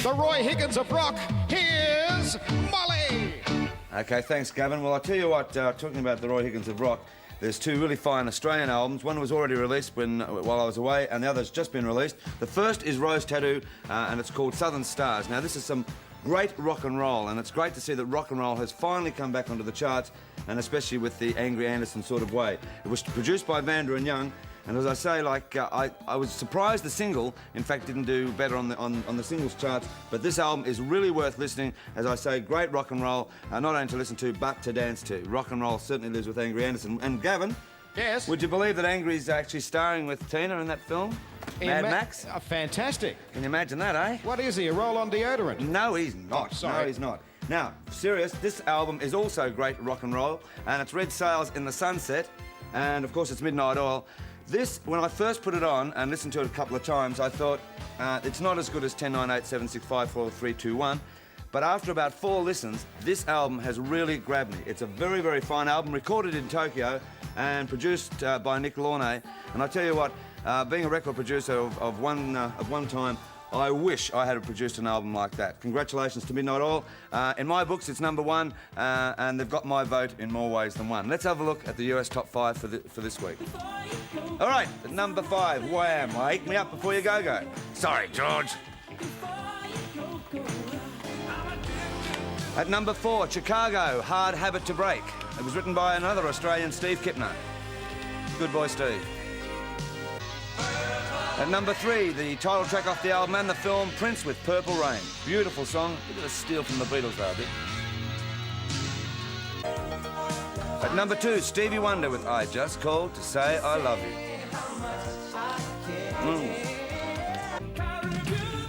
the Roy Higgins of rock. Here's Molly. Okay, thanks, Gavin. Well, I'll tell you what, talking about the Roy Higgins of rock, there's two really fine Australian albums. One was already released while I was away, and the other's just been released. The first is Rose Tattoo, and it's called Southern Stars. Now, this is some great rock and roll, and it's great to see that rock and roll has finally come back onto the charts, and especially with the Angry Anderson sort of way. It was produced by Vanda and Young, and as I say, I was surprised the single, in fact, didn't do better on the singles charts, but this album is really worth listening. As I say, great rock and roll, not only to listen to, but to dance to. Rock and roll certainly lives with Angry Anderson. And Gavin? Yes? Would you believe that Angry's actually starring with Tina in that film? Mad Max? Fantastic. Can you imagine that, eh? What is he, a roll-on deodorant? No, he's not. Sorry. No, he's not. Now, serious, this album is also great rock and roll, and it's Red Sails in the Sunset, and of course it's Midnight Oil. This, when I first put it on and listened to it a couple of times, I thought it's not as good as 10, 9, 8, 7, 6, 5, 4, 3, 2, 1. But after about 4 listens, this album has really grabbed me. It's a very, very fine album, recorded in Tokyo and produced by Nick Launay. And I tell you what, being a record producer of one time, I wish I had produced an album like that. Congratulations to Midnight Oil. In my books, it's #1, and they've got my vote in more ways than one. Let's have a look at the US Top 5 for this week. All right, at number 5, Wham! Wake Me Up Before You Go. Sorry, George. At number 4, Chicago, Hard Habit to Break. It was written by another Australian, Steve Kipner. Good boy, Steve. At number 3, the title track off the album and the film, Prince with Purple Rain. Beautiful song. A bit of a steal from the Beatles, though, a bit. At number 2, Stevie Wonder with I Just Called to Say I Love You.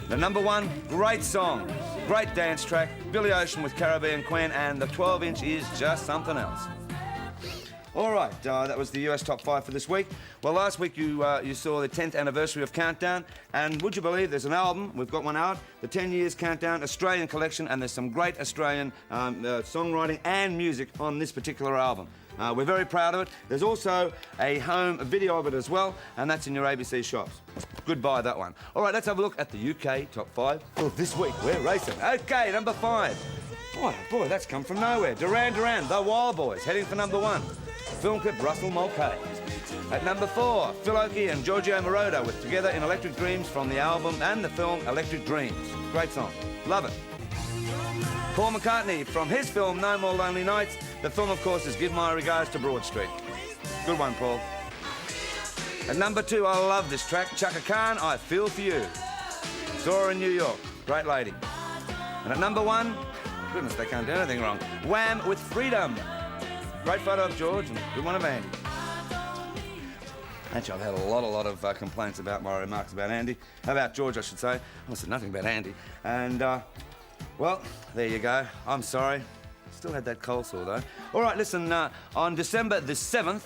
The number 1, great song, great dance track, Billy Ocean with Caribbean Queen, and the 12-inch is just something else. All right, that was the US Top 5 for this week. Well, last week you saw the 10th anniversary of Countdown, and would you believe there's an album, we've got one out, the 10 Years Countdown Australian Collection, and there's some great Australian songwriting and music on this particular album. We're very proud of it. There's also a home video of it as well, and that's in your ABC shops. Goodbye, that one. All right, let's have a look at the UK Top 5 for this week. We're racing. Okay, number 5. Boy, that's come from nowhere. Duran Duran, The Wild Boys, heading for number 1. Film clip, Russell Mulcahy. At number 4, Phil Oakey and Giorgio Moroder with Together in Electric Dreams from the album and the film Electric Dreams. Great song. Love it. Paul McCartney from his film No More Lonely Nights. The film, of course, is Give My Regards to Broad Street. Good one, Paul. At number 2, I love this track, Chaka Khan, I Feel For You. Saw her in New York. Great lady. And at number 1, goodness, they can't do anything wrong, Wham with Freedom. Great photo of George and good one of Andy. Actually, I've had a lot of complaints about my remarks about Andy. About George, I should say. I said nothing about Andy. And, well, there you go. I'm sorry. Still had that cold sore, though. All right, listen, on December the 7th,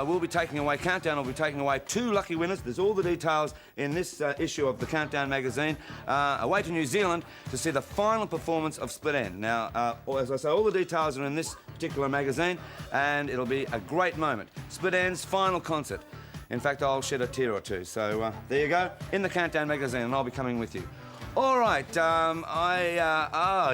we'll be taking away, Countdown will be taking away 2 lucky winners. There's all the details in this issue of the Countdown magazine. Away to New Zealand to see the final performance of Split Enz. Now, as I say, all the details are in this particular magazine, and it'll be a great moment. Split Enz's final concert. In fact, I'll shed a tear or two. So there you go, in the Countdown magazine, and I'll be coming with you. All right,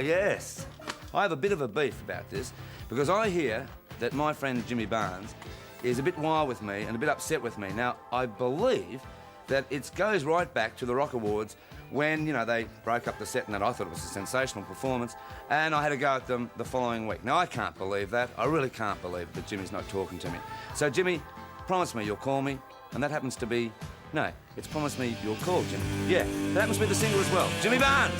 yes. I have a bit of a beef about this, because I hear that my friend Jimmy Barnes is a bit wild with me and a bit upset with me. Now, I believe that it goes right back to the Rock Awards when, you know, they broke up the set and that. I thought it was a sensational performance, and I had to go at them the following week. Now, I can't believe that. I really can't believe that Jimmy's not talking to me. So, Jimmy, promise me you'll call me, and that happens to be... No, it's Promise Me You'll Call, Jimmy. Yeah, that happens to be the single as well. Jimmy Barnes!